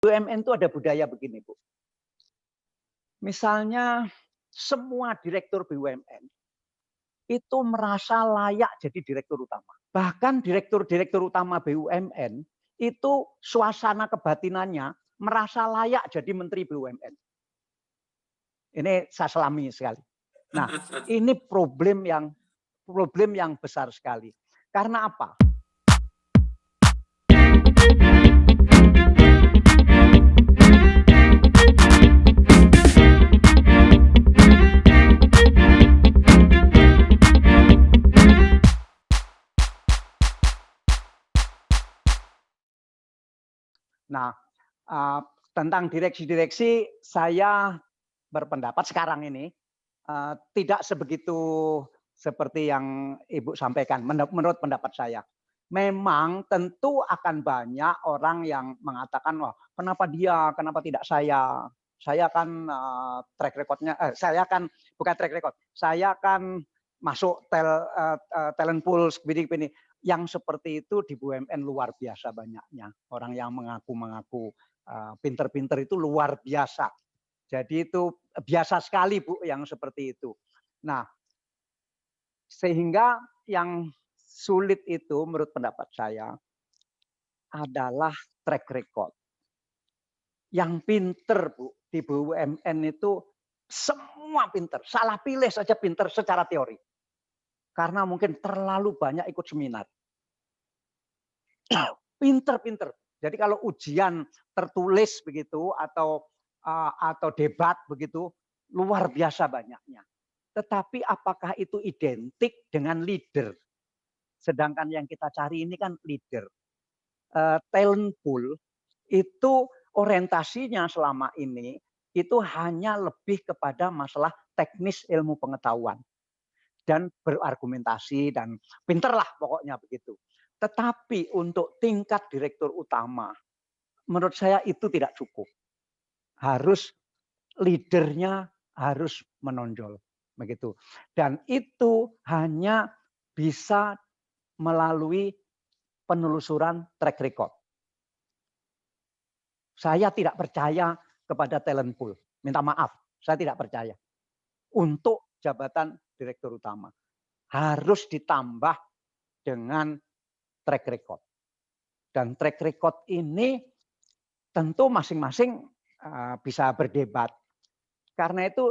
BUMN itu ada budaya begini, Bu. Misalnya semua direktur BUMN itu merasa layak jadi direktur utama. Bahkan direktur-direktur utama BUMN itu suasana kebatinannya merasa layak jadi menteri BUMN. Ini saya selami sekali. Nah, ini problem yang besar sekali. Karena apa? Nah, tentang direksi-direksi saya berpendapat sekarang ini tidak sebegitu seperti yang Ibu sampaikan menurut pendapat saya. Memang tentu akan banyak orang yang mengatakan, wah kenapa dia, kenapa tidak saya? Saya kan track recordnya, saya kan bukan track record, saya kan masuk talent pool begini. Yang seperti itu di BUMN luar biasa banyaknya. Orang yang mengaku-mengaku pinter-pinter itu luar biasa. Jadi itu biasa sekali Bu yang seperti itu. Nah, sehingga yang sulit itu menurut pendapat saya adalah track record. Yang pinter Bu di BUMN itu semua pinter. Salah pilih saja pinter secara teori. Karena mungkin terlalu banyak ikut seminar. Pinter-pinter. Jadi kalau ujian tertulis begitu atau debat begitu luar biasa banyaknya. Tetapi apakah itu identik dengan leader? Sedangkan yang kita cari ini kan leader. Talent pool itu orientasinya selama ini itu hanya lebih kepada masalah teknis ilmu pengetahuan dan berargumentasi dan pinterlah pokoknya begitu. Tetapi untuk tingkat direktur utama, menurut saya itu tidak cukup. Harus leadernya harus menonjol begitu. Dan itu hanya bisa melalui penelusuran track record. Saya tidak percaya kepada talent pool. Minta maaf, saya tidak percaya. Untuk jabatan direktur utama. Harus ditambah dengan track record. Dan track record ini tentu masing-masing bisa berdebat. Karena itu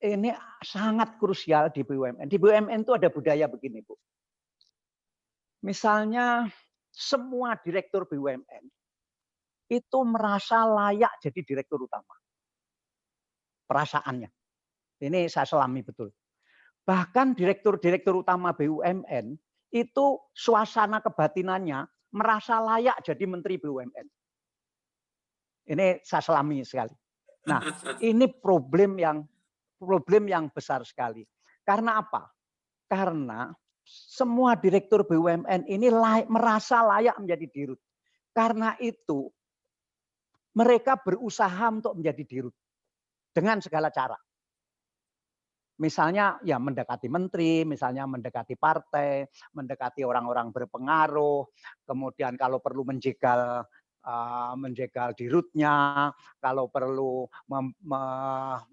ini sangat krusial di BUMN. Di BUMN itu ada budaya begini, Bu. Misalnya semua direktur BUMN itu merasa layak jadi direktur utama. Perasaannya. Ini saya selami betul. Bahkan direktur-direktur utama BUMN itu suasana kebatinannya merasa layak jadi menteri BUMN. Ini saya selami sekali. Nah, ini problem yang besar sekali. Karena apa? Karena semua direktur BUMN ini merasa layak menjadi dirut. Karena itu mereka berusaha untuk menjadi dirut dengan segala cara. Misalnya ya mendekati menteri, misalnya mendekati partai, mendekati orang-orang berpengaruh, kemudian kalau perlu menjegal dirutnya, kalau perlu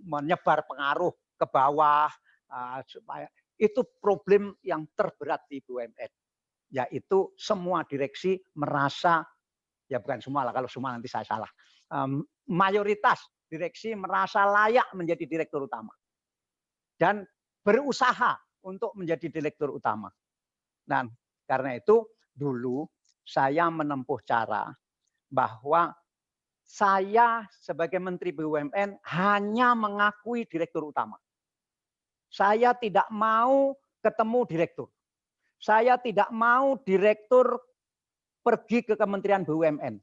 menyebar pengaruh ke bawah, supaya itu problem yang terberat di BUMN, yaitu semua direksi merasa, ya bukan semua lah, kalau semua nanti saya salah, mayoritas direksi merasa layak menjadi direktur utama dan berusaha untuk menjadi direktur utama. Nah, karena itu dulu saya menempuh cara bahwa saya sebagai Menteri BUMN hanya mengakui direktur utama. Saya tidak mau ketemu direktur. Saya tidak mau direktur pergi ke Kementerian BUMN.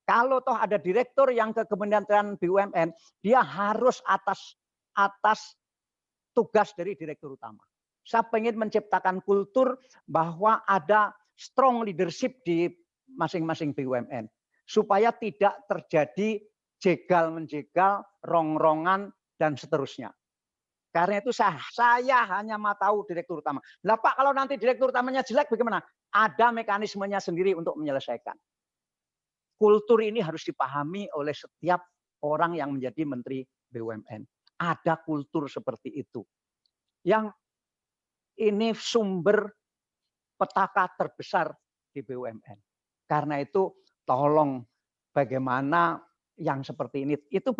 Kalau toh ada direktur yang ke Kementerian BUMN, dia harus atas tugas dari direktur utama. Saya ingin menciptakan kultur bahwa ada strong leadership di masing-masing BUMN. Supaya tidak terjadi jegal-menjegal, rong-rongan, dan seterusnya. Karena itu saya hanya mau tahu direktur utama. Lah Pak, kalau nanti direktur utamanya jelek bagaimana? Ada mekanismenya sendiri untuk menyelesaikan. kultur ini harus dipahami oleh setiap orang yang menjadi Menteri BUMN. Ada kultur seperti itu. Yang ini sumber petaka terbesar di BUMN. Karena itu tolong bagaimana yang seperti ini. Itu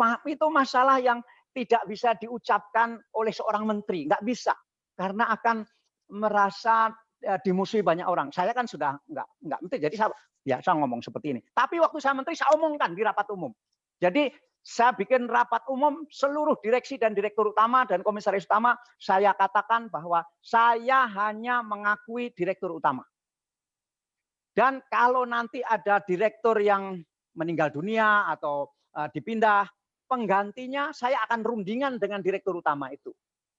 masalah yang tidak bisa diucapkan oleh seorang menteri, nggak bisa. Karena akan merasa dimusuhi banyak orang. Saya kan sudah nggak menteri, jadi saya biasa ngomong seperti ini. Tapi waktu saya menteri, saya omongkan di rapat umum. Jadi saya bikin rapat umum seluruh direksi dan direktur utama dan komisaris utama, saya katakan bahwa saya hanya mengakui direktur utama. Dan kalau nanti ada direktur yang meninggal dunia atau dipindah, penggantinya saya akan rundingan dengan direktur utama itu.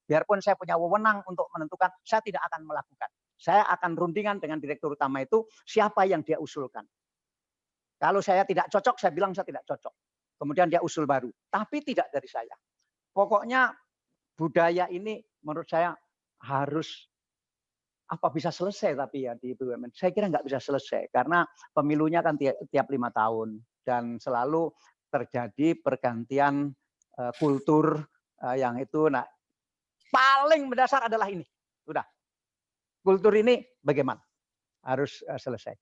Biarpun saya punya wewenang untuk menentukan, saya tidak akan melakukan. Saya akan rundingan dengan direktur utama itu siapa yang dia usulkan. Kalau saya tidak cocok, saya bilang saya tidak cocok. Kemudian dia usul baru, tapi tidak dari saya. Pokoknya budaya ini menurut saya harus bisa selesai tapi ya di BUMN. Saya kira nggak bisa selesai karena pemilunya kan tiap 5 tahun dan selalu terjadi pergantian kultur yang itu. Nah, paling mendasar adalah ini. Sudah. Kultur ini bagaimana? Harus selesai.